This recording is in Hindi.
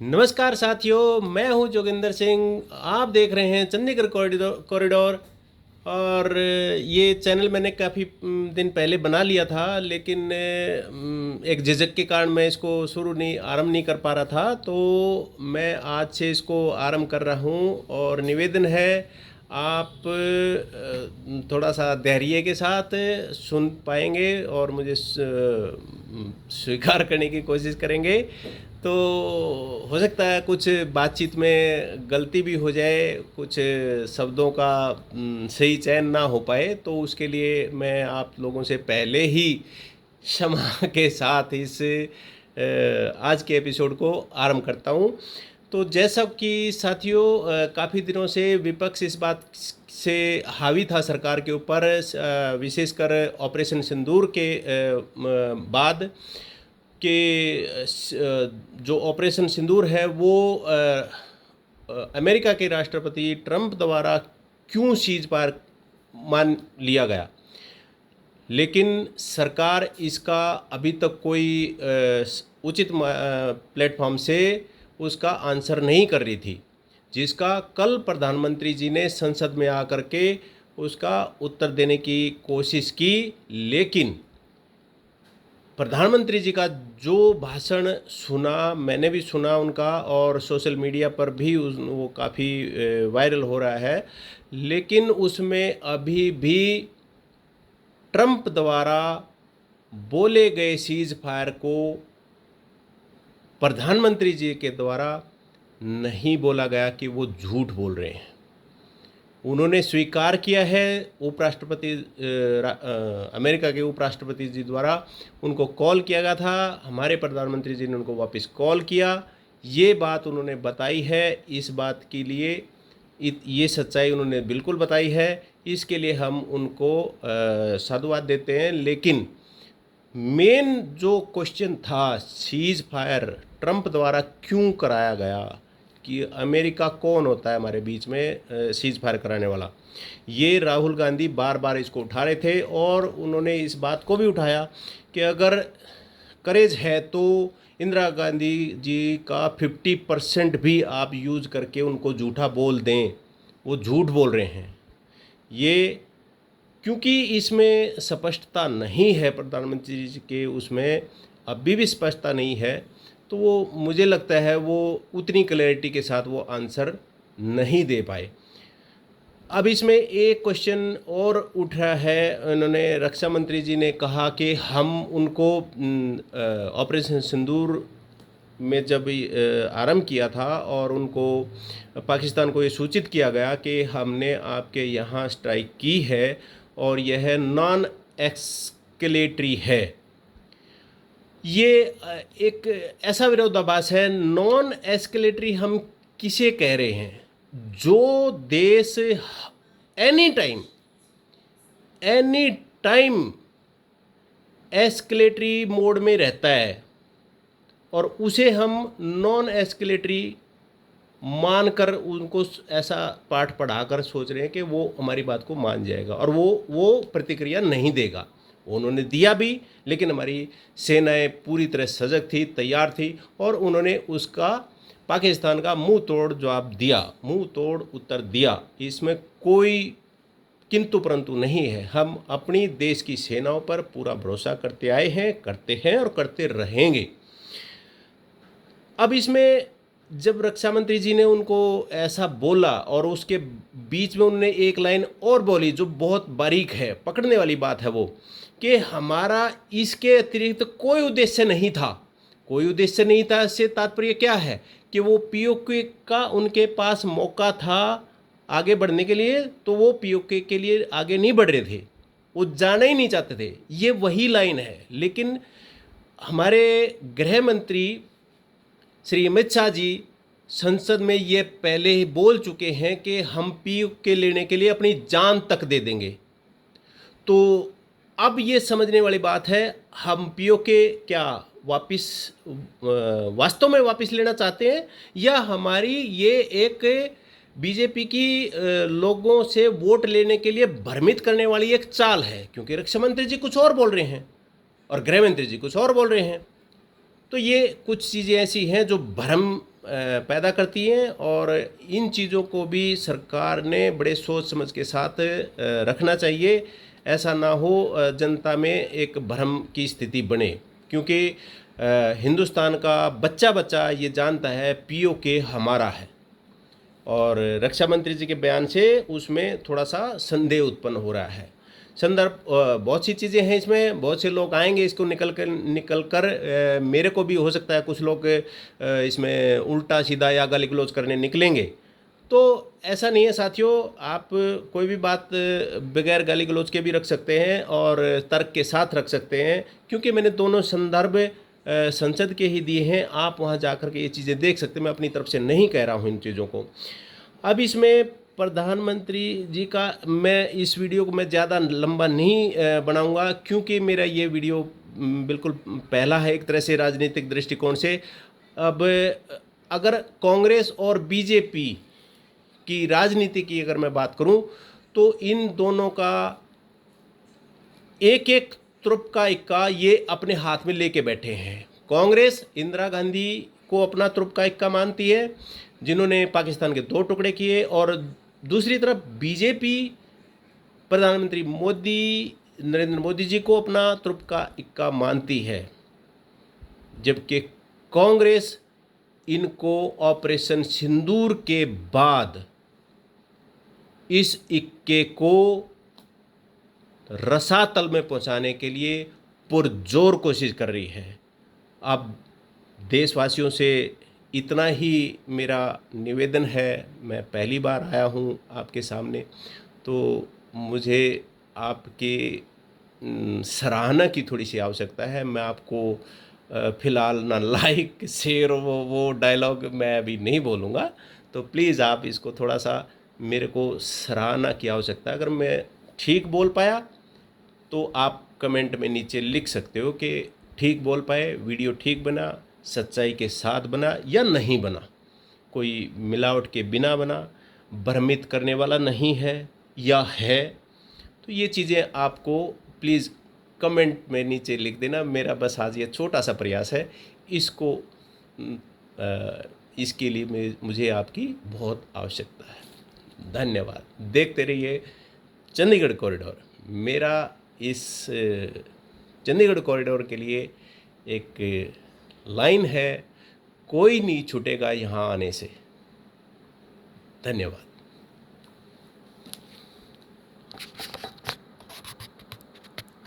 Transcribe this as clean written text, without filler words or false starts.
नमस्कार साथियों, मैं हूं जोगिंदर सिंह। आप देख रहे हैं चंडीगढ़ कॉरिडोर। और ये चैनल मैंने काफ़ी दिन पहले बना लिया था, लेकिन एक झिझक के कारण मैं इसको आरंभ नहीं कर पा रहा था। तो मैं आज से इसको आरंभ कर रहा हूं और निवेदन है, आप थोड़ा सा धैर्य के साथ सुन पाएंगे और मुझे स्वीकार करने की कोशिश करेंगे। तो हो सकता है कुछ बातचीत में गलती भी हो जाए, कुछ शब्दों का सही चयन ना हो पाए, तो उसके लिए मैं आप लोगों से पहले ही क्षमा के साथ इस आज के एपिसोड को आरंभ करता हूँ। तो जैसा कि साथियों, काफ़ी दिनों से विपक्ष इस बात से हावी था सरकार के ऊपर, विशेषकर ऑपरेशन सिंदूर के बाद कि जो ऑपरेशन सिंदूर है वो अमेरिका के राष्ट्रपति ट्रंप द्वारा क्यों सीज फायर मान लिया गया। लेकिन सरकार इसका अभी तक कोई उचित प्लेटफॉर्म से उसका आंसर नहीं कर रही थी, जिसका कल प्रधानमंत्री जी ने संसद में आकर के उसका उत्तर देने की कोशिश की। लेकिन प्रधानमंत्री जी का जो भाषण सुना, मैंने भी सुना उनका, और सोशल मीडिया पर भी वो काफ़ी वायरल हो रहा है, लेकिन उसमें अभी भी ट्रंप द्वारा बोले गए सीज फायर को प्रधानमंत्री जी के द्वारा नहीं बोला गया कि वो झूठ बोल रहे हैं। उन्होंने स्वीकार किया है, उपराष्ट्रपति अमेरिका के उपराष्ट्रपति जी द्वारा उनको कॉल किया गया था, हमारे प्रधानमंत्री जी ने उनको वापस कॉल किया, ये बात उन्होंने बताई है। इस बात के लिए ये सच्चाई उन्होंने बिल्कुल बताई है, इसके लिए हम उनको साधुवाद देते हैं। लेकिन मेन जो क्वेश्चन था, सीज फायर ट्रंप द्वारा क्यों कराया गया, कि अमेरिका कौन होता है हमारे बीच में सीज फायर कराने वाला, ये राहुल गांधी बार बार इसको उठा रहे थे। और उन्होंने इस बात को भी उठाया कि अगर करेज है तो इंदिरा गांधी जी का 50% भी आप यूज़ करके उनको झूठा बोल दें, वो झूठ बोल रहे हैं। ये क्योंकि इसमें स्पष्टता नहीं है, प्रधानमंत्री जी के उसमें अभी भी स्पष्टता नहीं है, तो वो मुझे लगता है वो उतनी क्लैरिटी के साथ वो आंसर नहीं दे पाए। अब इसमें एक क्वेश्चन और उठ रहा है, उन्होंने रक्षा मंत्री जी ने कहा कि हम उनको ऑपरेशन सिंदूर में जब आरंभ किया था और उनको पाकिस्तान को ये सूचित किया गया कि हमने आपके यहाँ स्ट्राइक की है और यह नॉन एक्सकेलेटरी है। ये एक ऐसा विरोधाभास है। नॉन एस्केलेटरी हम किसे कह रहे हैं? जो देश एनी टाइम एस्केलेटरी मोड में रहता है और उसे हम नॉन एस्केलेटरी मानकर उनको ऐसा पाठ पढ़ाकर सोच रहे हैं कि वो हमारी बात को मान जाएगा और वो प्रतिक्रिया नहीं देगा। उन्होंने दिया भी, लेकिन हमारी सेनाएं पूरी तरह सजग थी, तैयार थी, और उन्होंने उसका पाकिस्तान का मुंह तोड़ जवाब दिया, मुंह तोड़ उत्तर दिया। इसमें कोई किंतु परंतु नहीं है। हम अपनी देश की सेनाओं पर पूरा भरोसा करते आए हैं, करते हैं और करते रहेंगे। अब इसमें जब रक्षा मंत्री जी ने उनको ऐसा बोला और उसके बीच में उन्होंने एक लाइन और बोली जो बहुत बारीक है, पकड़ने वाली बात है, वो कि हमारा इसके अतिरिक्त कोई उद्देश्य नहीं था। कोई उद्देश्य नहीं था, इससे तात्पर्य क्या है कि वो पीओके का उनके पास मौका था आगे बढ़ने के लिए, तो वो पीओके के लिए आगे नहीं बढ़ रहे थे, वो जाना ही नहीं चाहते थे। ये वही लाइन है। लेकिन हमारे गृह मंत्री श्री अमित शाह जी संसद में ये पहले ही बोल चुके हैं कि हम पीओके लेने के लिए अपनी जान तक दे देंगे। तो अब ये समझने वाली बात है, हम पीओके क्या वास्तव में वापस लेना चाहते हैं, या हमारी ये एक बीजेपी की लोगों से वोट लेने के लिए भ्रमित करने वाली एक चाल है। क्योंकि रक्षा मंत्री जी कुछ और बोल रहे हैं और गृह मंत्री जी कुछ और बोल रहे हैं। तो ये कुछ चीज़ें ऐसी हैं जो भ्रम पैदा करती हैं, और इन चीज़ों को भी सरकार ने बड़े सोच समझ के साथ रखना चाहिए। ऐसा ना हो जनता में एक भ्रम की स्थिति बने, क्योंकि हिंदुस्तान का बच्चा बच्चा ये जानता है पीओके हमारा है, और रक्षा मंत्री जी के बयान से उसमें थोड़ा सा संदेह उत्पन्न हो रहा है। संदर्भ बहुत सी चीज़ें हैं इसमें, बहुत से लोग आएंगे इसको निकल कर मेरे को भी हो सकता है कुछ लोग इसमें उल्टा सीधा या गाली गलौज करने निकलेंगे। तो ऐसा नहीं है साथियों, आप कोई भी बात बगैर गाली गलौज के भी रख सकते हैं और तर्क के साथ रख सकते हैं, क्योंकि मैंने दोनों संदर्भ संसद के ही दिए हैं। आप वहाँ जा कर के ये चीज़ें देख सकते हैं, मैं अपनी तरफ से नहीं कह रहा हूँ इन चीज़ों को। अब इसमें प्रधानमंत्री जी का मैं इस वीडियो को मैं ज़्यादा लंबा नहीं बनाऊंगा, क्योंकि मेरा ये वीडियो बिल्कुल पहला है एक तरह से राजनीतिक दृष्टिकोण से। अब अगर कांग्रेस और बीजेपी की राजनीति की अगर मैं बात करूं, तो इन दोनों का एक एक तुरुप का इक्का ये अपने हाथ में लेके बैठे हैं। कांग्रेस इंदिरा गांधी को अपना तुरुप का इक्का मानती है, जिन्होंने पाकिस्तान के 2 टुकड़े किए, और दूसरी तरफ बीजेपी प्रधानमंत्री नरेंद्र मोदी जी को अपना तुरुप का इक्का मानती है, जबकि कांग्रेस इनको ऑपरेशन सिंदूर के बाद इस इक्के को रसातल में पहुंचाने के लिए पुरजोर कोशिश कर रही है। अब देशवासियों से इतना ही मेरा निवेदन है, मैं पहली बार आया हूँ आपके सामने, तो मुझे आपकी सराहना की थोड़ी सी आवश्यकता है। मैं आपको फ़िलहाल ना लाइक शेयर वो डायलॉग मैं अभी नहीं बोलूँगा, तो प्लीज़ आप इसको थोड़ा सा मेरे को सराहना की आवश्यकता है। अगर मैं ठीक बोल पाया तो आप कमेंट में नीचे लिख सकते हो कि ठीक बोल पाए, वीडियो ठीक बना, सच्चाई के साथ बना या नहीं बना, कोई मिलावट के बिना बना, भ्रमित करने वाला नहीं है या है। तो ये चीज़ें आपको प्लीज़ कमेंट में नीचे लिख देना। मेरा बस आज ये छोटा सा प्रयास है, इसको इसके लिए मुझे आपकी बहुत आवश्यकता है। धन्यवाद। देखते रहिए चंडीगढ़ कॉरिडोर। मेरा इस चंडीगढ़ कॉरिडोर के लिए एक लाइन है, कोई नहीं छूटेगा यहाँ आने से। धन्यवाद।